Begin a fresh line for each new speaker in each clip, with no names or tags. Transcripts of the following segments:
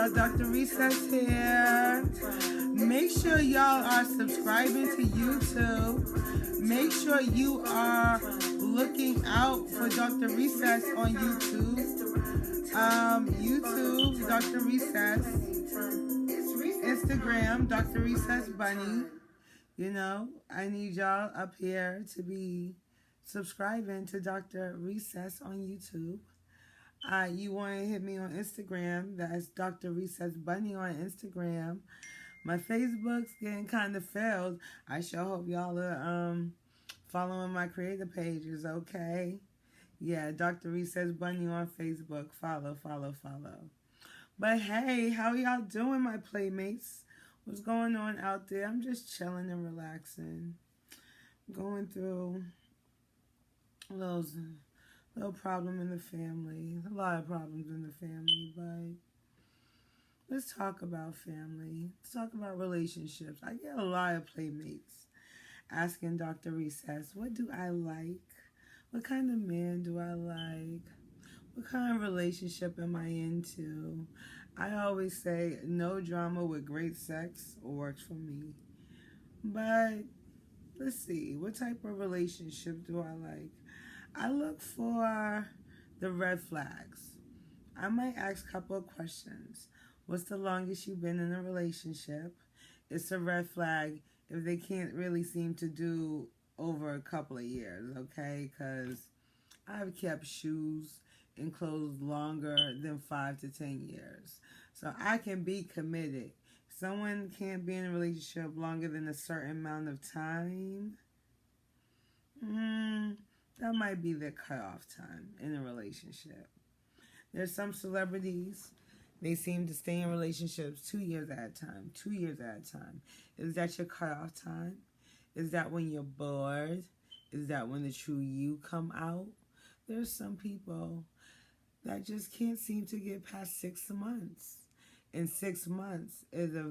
y'all. Dr. Recess here. Make sure y'all are subscribing to YouTube. Make sure you are looking out for Dr. Recess on YouTube. YouTube, Dr. Recess. Instagram, Dr. recessbunny. You know, I need y'all up here to be subscribing to Dr. Recess on YouTube. You want to hit me on Instagram. That's Dr. recessbunny on Instagram. My Facebook's getting kind of failed. I sure hope y'all are following my creator pages, okay? Yeah, Dr. recessbunny on Facebook. Follow. But hey, how y'all doing, my playmates? What's going on out there? I'm just chilling and relaxing. Going through little problem in the family. A lot of problems in the family, but let's talk about family. Let's talk about relationships. I get a lot of playmates asking Dr. Recess, what do I like? What kind of man do I like? What kind of relationship am I into? I always say no drama with great sex works for me. But let's see, what type of relationship do I like? I look for the red flags. I might ask a couple of questions. What's the longest you've been in a relationship? It's a red flag if they can't really seem to do over a couple of years, okay? Because I've kept shoes and clothes longer than 5 to 10 years. So I can be committed. Someone can't be in a relationship longer than a certain amount of time. That might be the cutoff time in a relationship. There's some celebrities, they seem to stay in relationships 2 years at a time, 2 years at a time. Is that your cutoff time? Is that when you're bored? Is that when the true you come out? There's some people that just can't seem to get past 6 months. And 6 months is a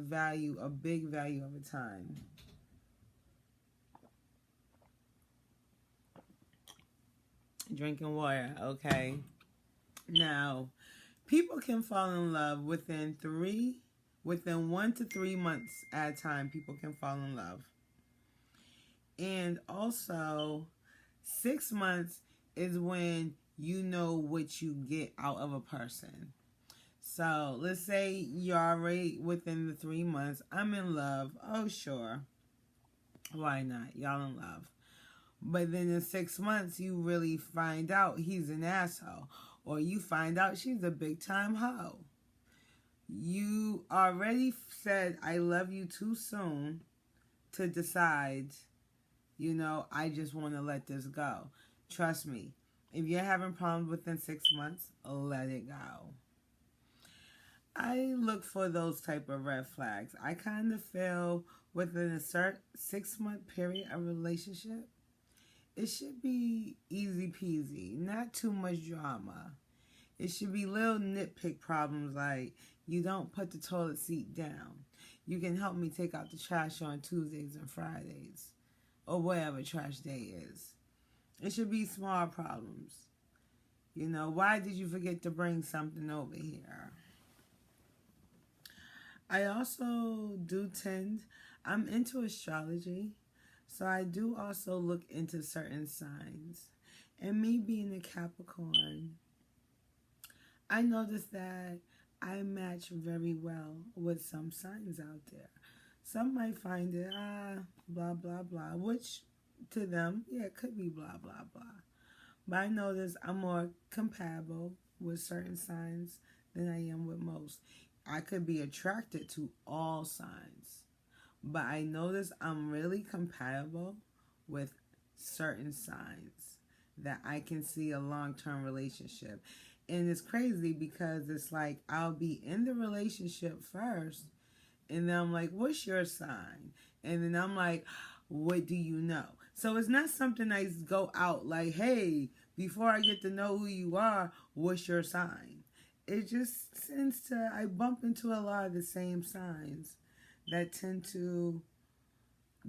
big value of a time. Drinking water, okay? Now, people can fall in love within 1 to 3 months at a time. People can fall in love. And also, 6 months is when you know what you get out of a person. So, let's say you're already within the 3 months. I'm in love. Oh, sure. Why not? Y'all in love. But then in 6 months, you really find out he's an asshole. Or you find out she's a big-time hoe. You already said, I love you too soon to decide, I just want to let this go. Trust me, if you're having problems within 6 months, let it go. I look for those type of red flags. I kind of feel within a certain 6-month period of relationship, it should be easy peasy, not too much drama. It should be little nitpick problems like you don't put the toilet seat down. You can help me take out the trash on Tuesdays and Fridays or whatever trash day is. It should be small problems. Why did you forget to bring something over here? I also I'm into astrology. So I do also look into certain signs. And me being a Capricorn, I noticed that I match very well with some signs out there. Some might find it, blah, blah, blah, which to them, it could be blah, blah, blah. But I notice I'm more compatible with certain signs than I am with most. I could be attracted to all signs. But I notice I'm really compatible with certain signs that I can see a long-term relationship. And it's crazy because it's like I'll be in the relationship first and then I'm like, what's your sign? And then I'm like, what do you know? So it's not something I go out like, hey, before I get to know who you are, what's your sign? It just I bump into a lot of the same signs that tend to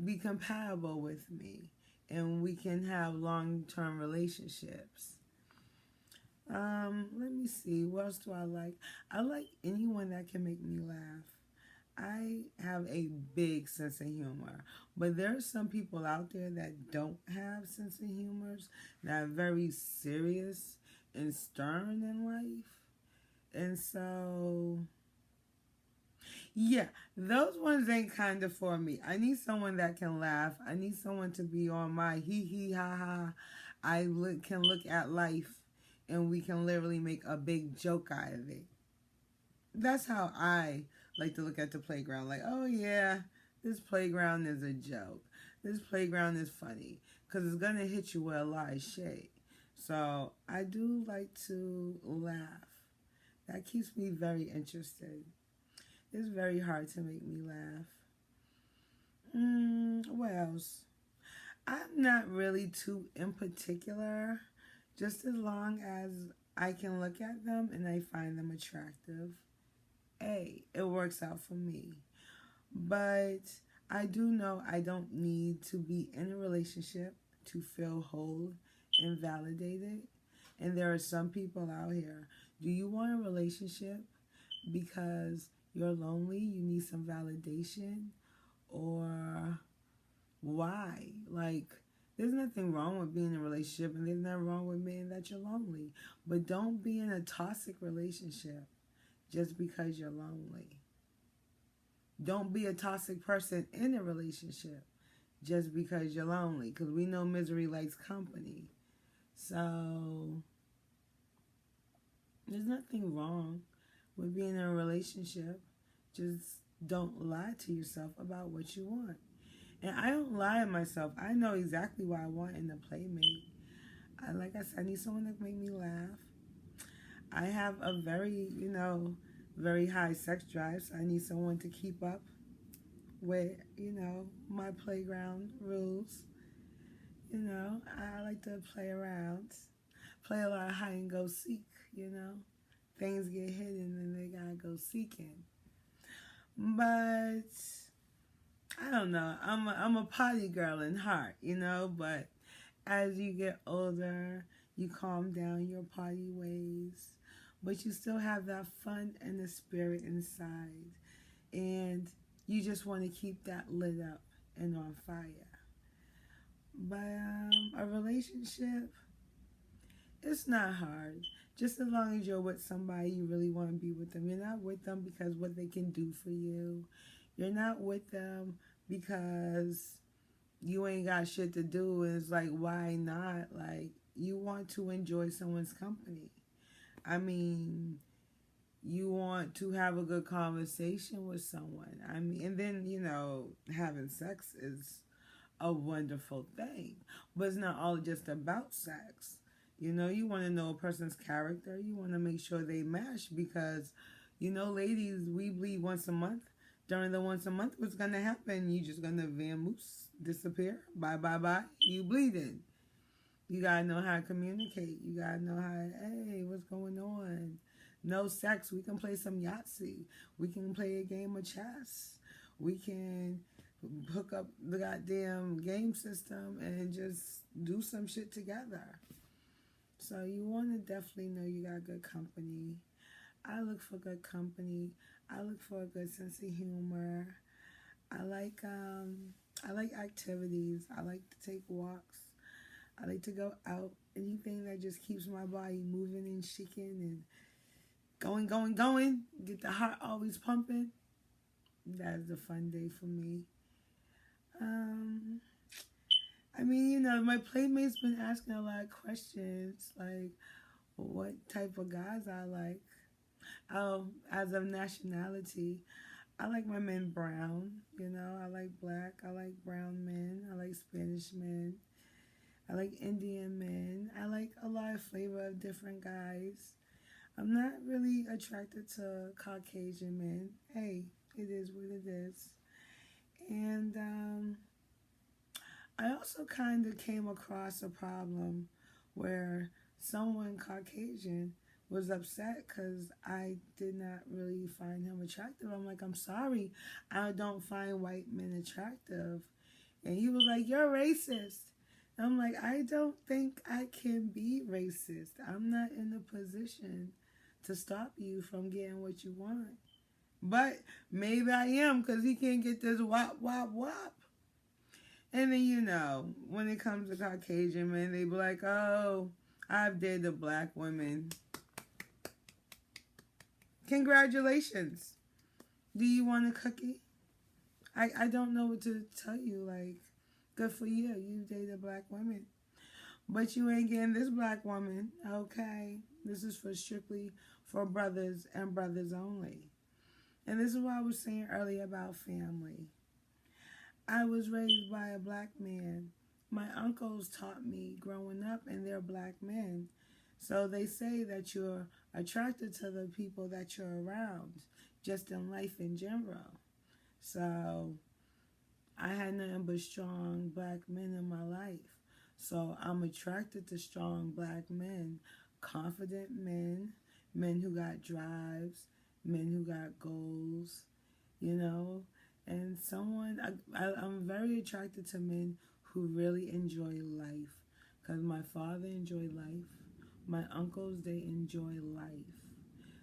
be compatible with me, and we can have long-term relationships. Let me see. What else do I like? I like anyone that can make me laugh. I have a big sense of humor, but there are some people out there that don't have sense of humors that are very serious and stern in life. And so, yeah, those ones ain't kind of for me. I need someone that can laugh. I need someone to be on my hee hee ha ha. Can look at life and we can literally make a big joke out of it. That's how I like to look at the playground. Like, oh yeah, this playground is a joke. This playground is funny because it's gonna hit you with a lot of shade. So I do like to laugh. That keeps me very interested. It's very hard to make me laugh. What else? I'm not really too in particular. Just as long as I can look at them and I find them attractive. It works out for me. But I do know I don't need to be in a relationship to feel whole and validated. And there are some people out here. Do you want a relationship because you're lonely, you need some validation, or why? Like, there's nothing wrong with being in a relationship, and there's nothing wrong with being that you're lonely. But don't be in a toxic relationship just because you're lonely. Don't be a toxic person in a relationship just because you're lonely. Because we know misery likes company. So, there's nothing wrong with being in a relationship. Just don't lie to yourself about what you want. And I don't lie to myself. I know exactly what I want in a playmate. Like I said, I need someone that make me laugh. I have a very high sex drive, so I need someone to keep up with, my playground rules. I like to play around, play a lot of hide and go seek. Things get hidden and they gotta go seeking. But I don't know. I'm a potty girl in heart. But as you get older, you calm down your potty ways, but you still have that fun and the spirit inside, and you just want to keep that lit up and on fire. But a relationship, it's not hard. Just as long as you're with somebody, you really want to be with them. You're not with them because what they can do for you. You're not with them because you ain't got shit to do. And it's like, why not? Like, you want to enjoy someone's company. I mean, you want to have a good conversation with someone. I mean, and then, having sex is a wonderful thing. But it's not all just about sex. You want to know a person's character. You want to make sure they match because, ladies, we bleed once a month. During the once a month, what's going to happen? You just going to vamoose, disappear. Bye, bye, bye. You bleeding. You got to know how to communicate. You got to know how to, hey, what's going on? No sex. We can play some Yahtzee. We can play a game of chess. We can hook up the goddamn game system and just do some shit together. So you want to definitely know you got good company. I look for good company. I look for a good sense of humor. I like activities. I like to take walks. I like to go out. Anything that just keeps my body moving and shaking and going. Get the heart always pumping. That's a fun day for me. My playmates been asking a lot of questions, like what type of guys I like. Oh, as of nationality, I like my men brown. I like black. I like brown men. I like Spanish men. I like Indian men. I like a lot of flavor of different guys. I'm not really attracted to Caucasian men. Hey, it is what it is. And I also kind of came across a problem where someone Caucasian was upset because I did not really find him attractive. I'm like, I'm sorry, I don't find white men attractive. And he was like, you're racist. I'm like, I don't think I can be racist. I'm not in a position to stop you from getting what you want. But maybe I am, because he can't get this wop, wop, wop. And then, you know, when it comes to Caucasian men, they be like, oh, I've dated black women. Congratulations. Do you want a cookie? I don't know what to tell you. Like, good for you. You've dated black women. But you ain't getting this black woman, okay? This is for strictly for brothers and brothers only. And this is what I was saying earlier about family. I was raised by a black man. My uncles taught me growing up, and they're black men. So they say that you're attracted to the people that you're around, just in life in general. So I had nothing but strong black men in my life. So I'm attracted to strong black men, confident men, men who got drives, men who got goals, you know. And I'm very attracted to men who really enjoy life. Because my father enjoyed life. My uncles, they enjoy life.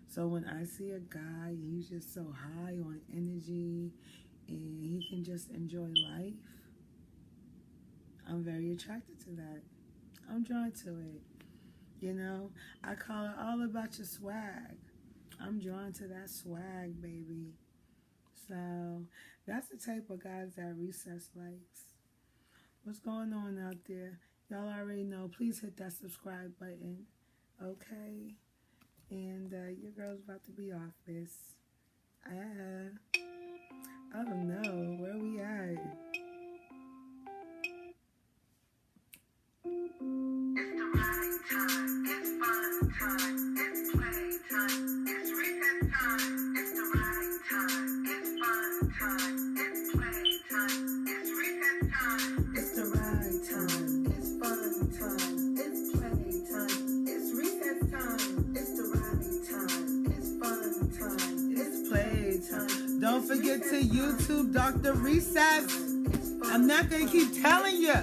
So when I see a guy and he's just so high on energy and he can just enjoy life, I'm very attracted to that. I'm drawn to it. You know, I call it all about your swag. I'm drawn to that swag, baby. So that's the type of guys that Recess likes. What's going on out there? Y'all already know. Please hit that subscribe button. Okay? And your girl's about to be off this. Oh no, where we at?
It's the right time, it's fun time, it's play time, it's recess time. It's the right time, it's fun time, it's play time, it's recess time.
It's the right time, it's fun time, it's play time, it's recess time. It's the right time, it's fun time, it's play time. Don't forget to YouTube Dr. Recess. I'm not going to keep telling you.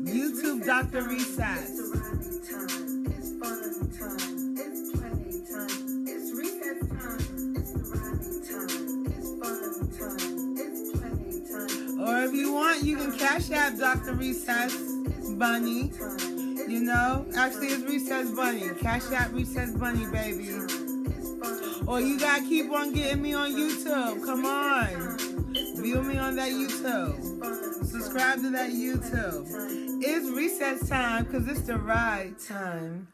YouTube Dr. Recess. Or if you want, you can cash out Dr. Recess Bunny. You know, actually it's Recess Bunny. Cash out Recess Bunny, baby. Or you gotta keep on getting me on YouTube. Come on. View me on that YouTube. Subscribe to that YouTube. It's recess time because it's the right time.